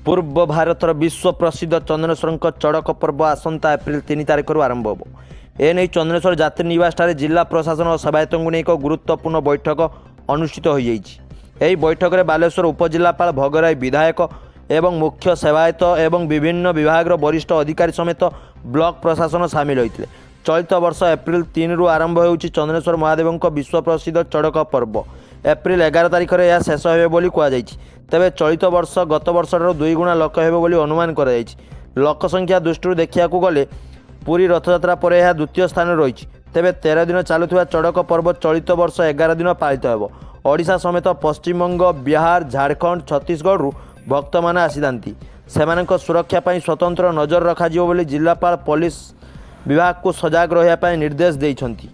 ପୂର୍ବ ଭାରତର ବିଶ୍ୱ ପ୍ରସିଦ୍ଧ ଚନ୍ଦନେଶ୍ୱରଙ୍କ ଚଡ଼କ ପର୍ବ ଆସନ୍ତା ଏପ୍ରିଲ 3 ତାରିଖରୁ ଆରମ୍ଭ ହେବ। ଏନେଇ ଚନ୍ଦନେଶ୍ୱର ଯାତ୍ରୀ ନିବାସଠାରେ ଜିଲ୍ଲା ପ୍ରଶାସନ ଓ ସେବାୟତଙ୍କୁ ନେଇ ଏକ ଗୁରୁତ୍ୱପୂର୍ଣ୍ଣ ବୈଠକ ଅନୁଷ୍ଠିତ ହୋଇଯାଇଛି। ଏହି ବୈଠକରେ ବାଲେଶ୍ୱର ଉପଜିଲ୍ଲାପାଳ ଭୋଗରାଇ ବିଧାୟକ ଏବଂ ମୁଖ୍ୟ ସେବାୟତ ଏବଂ ବିଭିନ୍ନ ବିଭାଗର ବରିଷ୍ଠ ଅଧିକାରୀ ସಮೇତ ବ୍ଲକ ପ୍ରଶାସନ ସାମିଲ ହୋଇଥିଲେ। ଚଳିତ ବର୍ଷ ଏପ୍ରିଲ 3ରୁ ଆରମ୍ଭ ହେଉଛି ଚନ୍ଦନେଶ୍ୱର ମହାଦେବଙ୍କ ବିଶ୍ୱ ପ୍ରସିଦ୍ଧ ଚଡ଼କ ପର୍ବ। ଏପ୍ରିଲ 11 ତାରିଖରେ ଏହା ଶେଷ ହେବ ବୋଲି କୁହାଯାଇଛି। ତେବେ ଚଳିତ ବର୍ଷ ଗତ ବର୍ଷଠାରୁ 2 ଗୁଣା ଲୋକ ହେବ ବୋଲି ଅନୁମାନ କରାଯାଇଛି। ଲୋକ ସଂଖ୍ୟା ଦୃଷ୍ଟିରୁ ଦେଖିବାକୁ ଗଲେ ପୁରୀ ରଥଯାତ୍ରା ପରେ ଏହା ଦ୍ୱିତୀୟ ସ୍ଥାନରେ ରହିଛି। ତେବେ 13 ଦିନ ଚାଲୁଥିବା ଚଡ଼କ ପର୍ବ ଚଳିତ ବର୍ଷ 11 ଦିନ ପାଳିତ ହେବ। ଓଡ଼ିଶା ସମେତ ପଶ୍ଚିମବଙ୍ଗ, ବିହାର, ଝାଡ଼ଖଣ୍ଡ, ଛତିଶଗଡ଼ରୁ ଭକ୍ତମାନେ ଆସିଥାନ୍ତି। ସେମାନଙ୍କ ସୁରକ୍ଷା ପାଇଁ ସ୍ୱତନ୍ତ୍ର ନଜର ରଖାଯିବ ବୋଲି ଜିଲ୍ଲାପାଳ ପୋଲିସ ବିଭାଗକୁ ସଜାଗ ରହିବା ପାଇଁ ନିର୍ଦ୍ଦେଶ ଦେଇଛନ୍ତି।